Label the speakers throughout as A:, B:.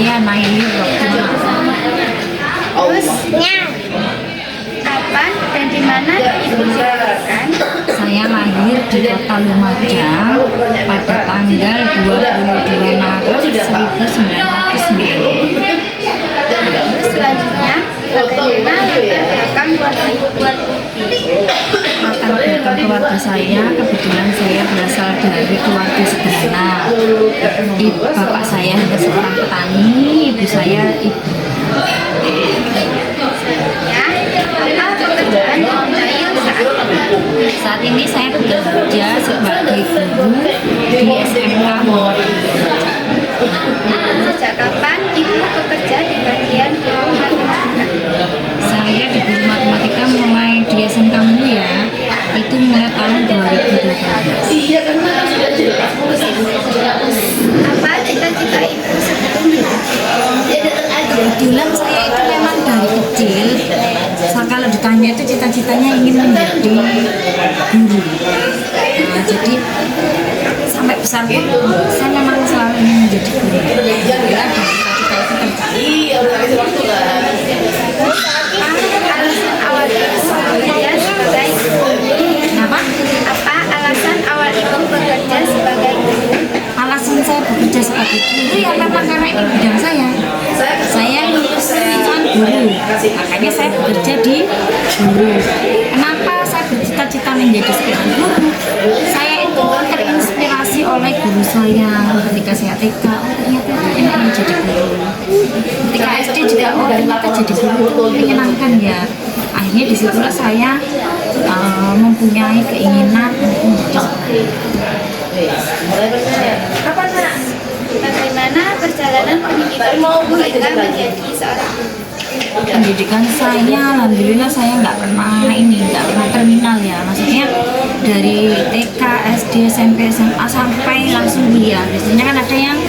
A: saya Naili Rohima.
B: Terusnya, kapan dan di mana ibu dilahirkan?
A: Saya lahir di kota Lumajang pada tanggal 22 Maret 1990.
B: Selanjutnya, bagaimana latar belakang keluarga ibu?
A: Latar belakang keluarga saya, kebetulan saya berasal dari keluarga sederhana. Bapak saya hanya seorang petani, ibu saya ibu.
B: Selanjutnya, apa pekerjaan ibu Nail
A: Saat ini saya bekerja sebagai guru di SMK Muhammadiyah.
B: Sejak kapan ibu bekerja di bagian guru matematika?
A: Saya di guru matematika mulai di SMK Mulia itu mulai tahun 2012.
B: Apa cita-cita ibu sebelum menikah?
A: Kebetulan saya itu memang dari kecil, kalau ditanya itu cita-citanya ingin menjadi guru. Nah, jadi sampai besar pun saya memang selalu ingin menjadi guru. Alhamdulillah dari cita-cita itu tercapai.
B: Alasan awal ibu bekerja sebagai guru?
A: Kenapa?
B: Apa alasan awal ibu bekerja sebagai guru?
A: Alasan saya bekerja sebagai guru ya memang karena ini bidang saya. Saya lulusan guru, makanya saya bekerja di guru. Kenapa saya bercita-cita menjadi seorang guru? Saya itu terinspirasi oleh guru saya ketika saya TK. Oh ternyata enak menjadi guru. Ketika SD juga ternyata jadi guru itu menyenangkan ya. Akhirnya disitulah saya mempunyai keinginan untuk menjadi.
B: Bagaimana perjalanan pendidikan ibu hingga menjadi seorang guru?
A: Pendidikan saya, alhamdulillah saya nggak pernah terminal ya. Maksudnya dari TK, SD, SMP, SMA sampai langsung kuliah. Biasanya kan ada yang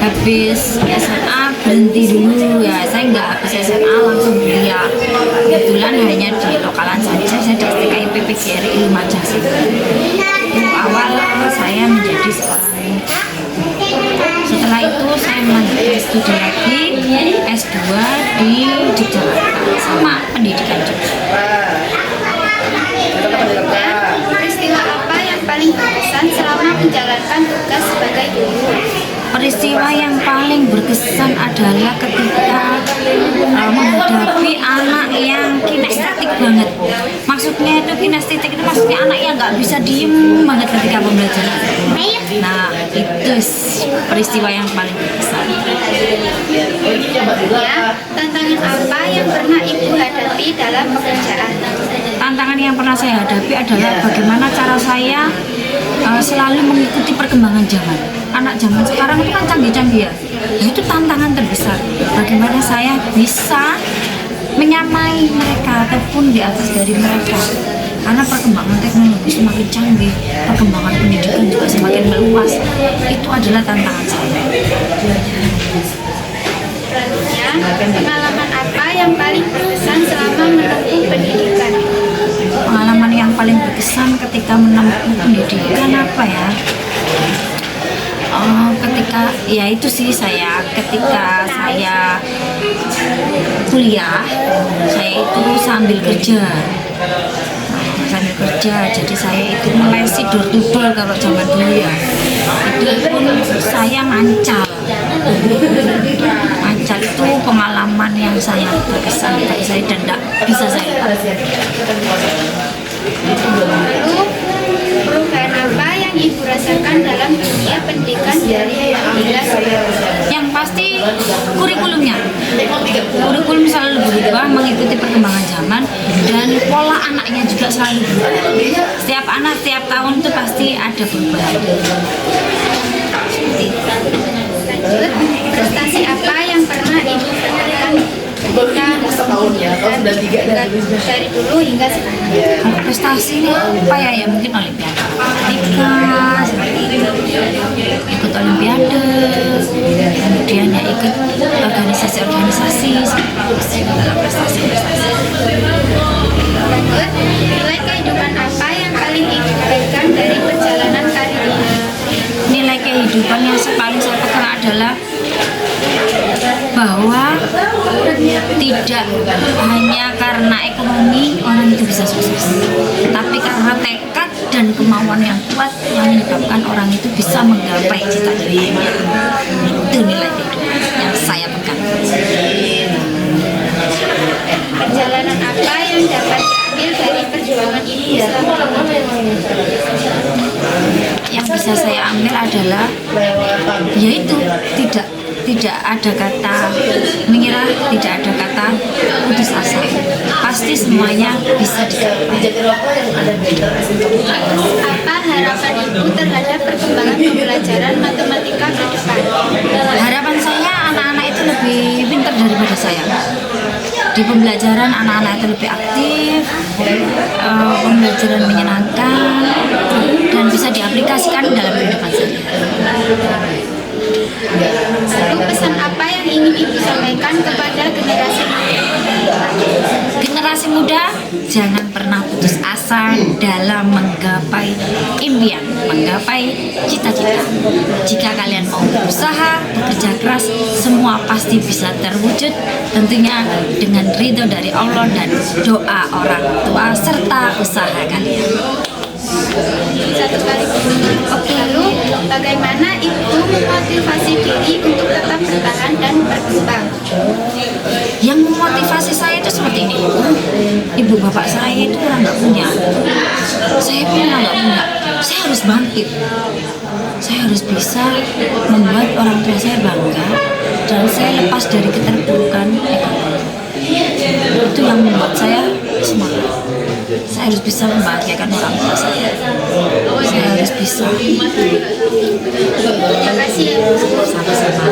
A: habis SMA berhenti dulu ya. Saya nggak habis SMA langsung kuliah. Kebetulan hanya di lokalan saja. Saya di STKI PPGRI Lumajang sih. Itu awal saya menjadi seorang. Setelah itu saya melanjutkan studi lagi S2 di Jakarta sama pendidikan juga.
B: Peristiwa apa yang paling berkesan selama menjalankan tugas sebagai guru?
A: Peristiwa yang paling berkesan adalah ketika menghadapi anak yang kinestetik banget. Maksudnya itu kinestetik itu maksudnya anak yang nggak bisa diem banget ketika pembelajaran. Nah itu peristiwa yang paling berkesan.
B: Ya, tantangan apa yang pernah ibu hadapi dalam pekerjaan?
A: Tantangan yang pernah saya hadapi adalah bagaimana cara saya selalu mengikuti perkembangan zaman. Anak zaman sekarang itu kan canggih-canggih ya. Nah, itu tantangan terbesar. Bagaimana saya bisa menyamai mereka ataupun di atas dari mereka. Karena perkembangan teknologi semakin canggih, perkembangan pendidikan juga semakin meluas. Itu adalah tantangan saya.
B: Selanjutnya, pengalaman apa yang paling berkesan selama menempuh pendidikan?
A: Pengalaman yang paling berkesan ketika menempuh pendidikan apa ya? Ketika ya itu sih ketika saya kuliah, saya itu sambil kerja, jadi saya itu melesi door to door kalau zaman dulu ya. Itu pun saya mancal itu pengalaman yang saya berkesan dari saya dan tidak bisa saya lupakan.
B: Lalu, perubahan apa yang ibu rasakan dalam dunia pendidikan dari hingga sekarang?
A: Yang pasti kurikulumnya selalu berubah mengikuti perkembangan zaman dan pola anaknya juga selalu berubah. Setiap anak setiap tahun itu pasti ada perubahan. Seperti itu.
B: Lanjut, prestasi apa yang pernah ibu dapatkan dari dulu hingga sekarang?
A: Kalau prestasi ini apa ya mungkin olimpiade matematika, ikut olimpiade, kemudian ya ikut organisasi dalam prestasi.
B: Lanjut, nilai kehidupan apa yang paling ibu pegang dari perjalanan karir?
A: Nilai kehidupan yang paling saya pegang adalah tidak hanya karena ekonomi orang itu bisa sukses, tapi karena tekad dan kemauan yang kuat yang menyebabkan orang itu bisa menggapai cita-citanya. Itu nilai hidup yang saya pegang.
B: Perjalanan apa yang dapat diambil dari perjuangan ibu selama ini?
A: Yang bisa saya ambil adalah yaitu tidak ada kata menyerah, tidak ada kata putus asa. Pasti semuanya bisa dicapai.
B: Apa harapan ibu terhadap perkembangan pembelajaran matematika ke depan?
A: Harapan saya anak-anak itu lebih pintar daripada saya. Di pembelajaran anak-anak itu lebih aktif, pembelajaran menyenangkan, dan bisa diaplikasikan dalam kehidupan sehari-hari.
B: Lalu pesan apa yang ingin ibu sampaikan kepada generasi muda?
A: Generasi muda, jangan pernah putus asa dalam menggapai impian, menggapai cita-cita. Jika kalian mau berusaha, bekerja keras, semua pasti bisa terwujud, tentunya dengan ridho dari Allah dan doa orang tua serta usaha kalian.
B: Satu kali. Lalu, bagaimana ibu memotivasi diri untuk tetap bertahan dan berkembang?
A: Yang memotivasi saya itu seperti ini. Ibu bapak saya itu orang nggak punya, saya pun nggak punya. Saya harus bangkit. Saya harus bisa membuat orang tua saya bangga dan saya lepas dari keterpurukan ekonomi. Itu yang membuat saya semangat. Saya harus bisa membahagiakan orang tua saya. Saya harus bisa.
B: Terima kasih ya.
A: Sama-sama.